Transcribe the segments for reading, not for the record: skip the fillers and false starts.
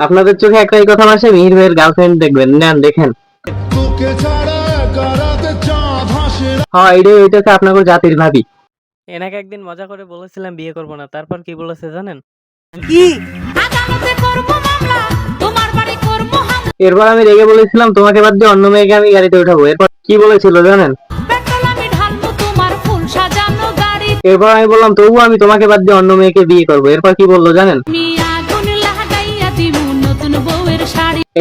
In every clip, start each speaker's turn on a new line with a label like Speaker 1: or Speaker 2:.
Speaker 1: আপনাদের চোখে একটাই কথা ভাসে, মিহির ভাইয়ের গার্লফ্রেন্ড দেখবেন, নেন দেখেন। হ্যাঁ, এটাই হইতেছে আপনাদের জাতির ভাবি।
Speaker 2: এনাকে একদিন মজা করে বলেছিলাম বিয়ে করব না, তারপর কি বলেছে জানেন?
Speaker 3: কি?
Speaker 1: এরপর আমি রেগে বলেছিলাম তোমাকে বাদ দিয়ে অন্য মেয়েকে আমি গাড়িতে উঠাবো। এরপর কি বলেছিল জানেন? এরপর আমি বললাম তবু আমি তোমাকে বাদ দিয়ে অন্য মেয়েকে বিয়ে করবো। এরপর কি বললো জানেন?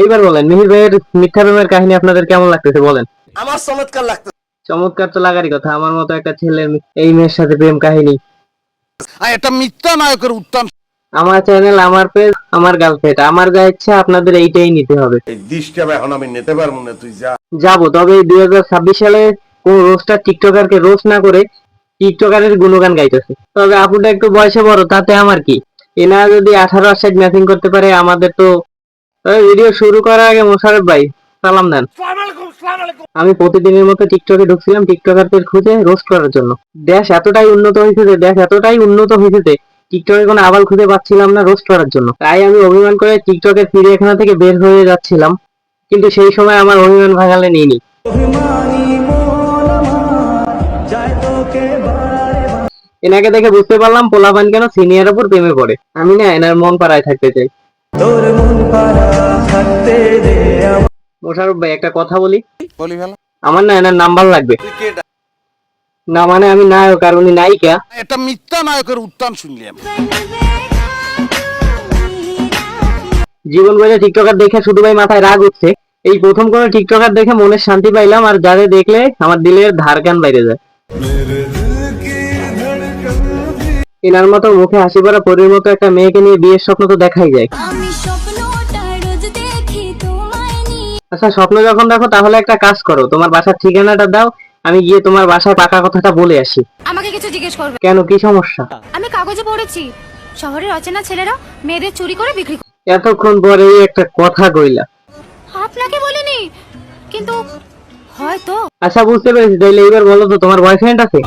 Speaker 1: এইবার বলেন, মিহির ভাইয়ের মিথ্যা প্রেমের কাহিনী আপনাদের কেমন লাগতেছে বলেন?
Speaker 3: আমার চমৎকার লাগতেছে।
Speaker 1: চমৎকার তো লাগারই কথা, আমার মতো একটা ছেলের এই মেয়ের সাথে প্রেম কাহিনী।
Speaker 3: এটা মিথ্যা নায়কের উত্তম।
Speaker 1: আমার চ্যানেল, আমার পেজ, আমার গার্লফ্রেন্ড, আমার যা ইচ্ছা আপনাদের এইটাই নিতে হবে।
Speaker 4: এই ডিশটা এখন আমি নিতে পারবো না, তুই যা।
Speaker 1: যাবো, তবে 2026 সালে কোন রোস্টার টিকটকারকে রোস্ট না করে টিকটকারের গুণগান গাইতেছে। তবে আপুটা একটু বয়সে বড়, তাতে আমার কি? এনা যদি 18 ম্যাচিং করতে পারে আমাদের তো। তবে ভিডিও শুরু করার আগে মোশারফ ভাই সালাম দেন। আমি প্রতিদিনের মতো টিকটকে ঢুকছিলাম টিকটকারদের খুঁজে রোস্ট করার জন্য। দেশ এতটাই উন্নত হয়েছে যে টিকটকে কোনো আবাল খুঁজে পাচ্ছিলাম না রোস্ট করার জন্য। তাই আমি অভিমান করে টিকটকের চিড়িয়াখানা থেকে বের হয়ে যাচ্ছিলাম, কিন্তু সেই সময় আমার অভিমান ভাঙালে নিইনি। এনাকে দেখে বুঝতে পারলাম পোলাপান কেন সিনিয়র উপর প্রেমে পড়ে। আমি না এনার মন পাড়ায় থাকতে চাই। মোশারফ ভাই একটা কথা বলি,
Speaker 3: বলি ভালো।
Speaker 1: আমার না এনার নাম্বার লাগবে। না মানে আমি নায়ক আর উনি নায়িকা।
Speaker 3: এটা মিথ্যা নায়কের উত্তম শুনলাম।
Speaker 1: জীবন বলে টিকটকার দেখে শুধু ভাই মাথায় রাগ উঠছে। এই প্রথম কোনো টিকটকার দেখে মনের শান্তি পাইলাম, আর যাদের দেখলে আমার দিলের ধার কান বাইরে যায়। এনার মতো মুখে হাসি ভরা পরীর মতো একটা মেয়েকে নিয়ে বিয়ের স্বপ্ন তো দেখাই যায়। আচ্ছা, স্বপ্ন যখন দেখো তাহলে একটা কাজ করো, তোমার বাসার ঠিকানাটা দাও, আমি গিয়ে তোমার বাসায় পাকা কথাটা বলে আসি।
Speaker 5: আমাকে কিছু জিজ্ঞেস করবে?
Speaker 1: কেন, কি সমস্যা?
Speaker 5: আমি কাগজে পড়েছি শহরের অচেনা ছেলেরা মেয়েদের চুরি করে বিক্রি করে।
Speaker 1: এতক্ষণ পরে একটা কথা কইলা।
Speaker 5: আপনাকে বলিনি, কিন্তু হয়তো।
Speaker 1: আচ্ছা, বুঝতে পেরেছি। তাইলে এইবার বলো তো, তোমার বয়ফ্রেন্ড আছে?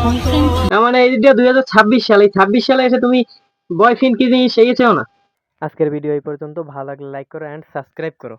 Speaker 1: না মানে এই যে 2026 সালে, 26 সালে এসে তুমি বয়ফ্রেন্ড কি জিনিস শিখেছো না?
Speaker 2: আজকের ভিডিও এই পর্যন্ত। ভালো লাগলে লাইক করো এন্ড সাবস্ক্রাইব করো।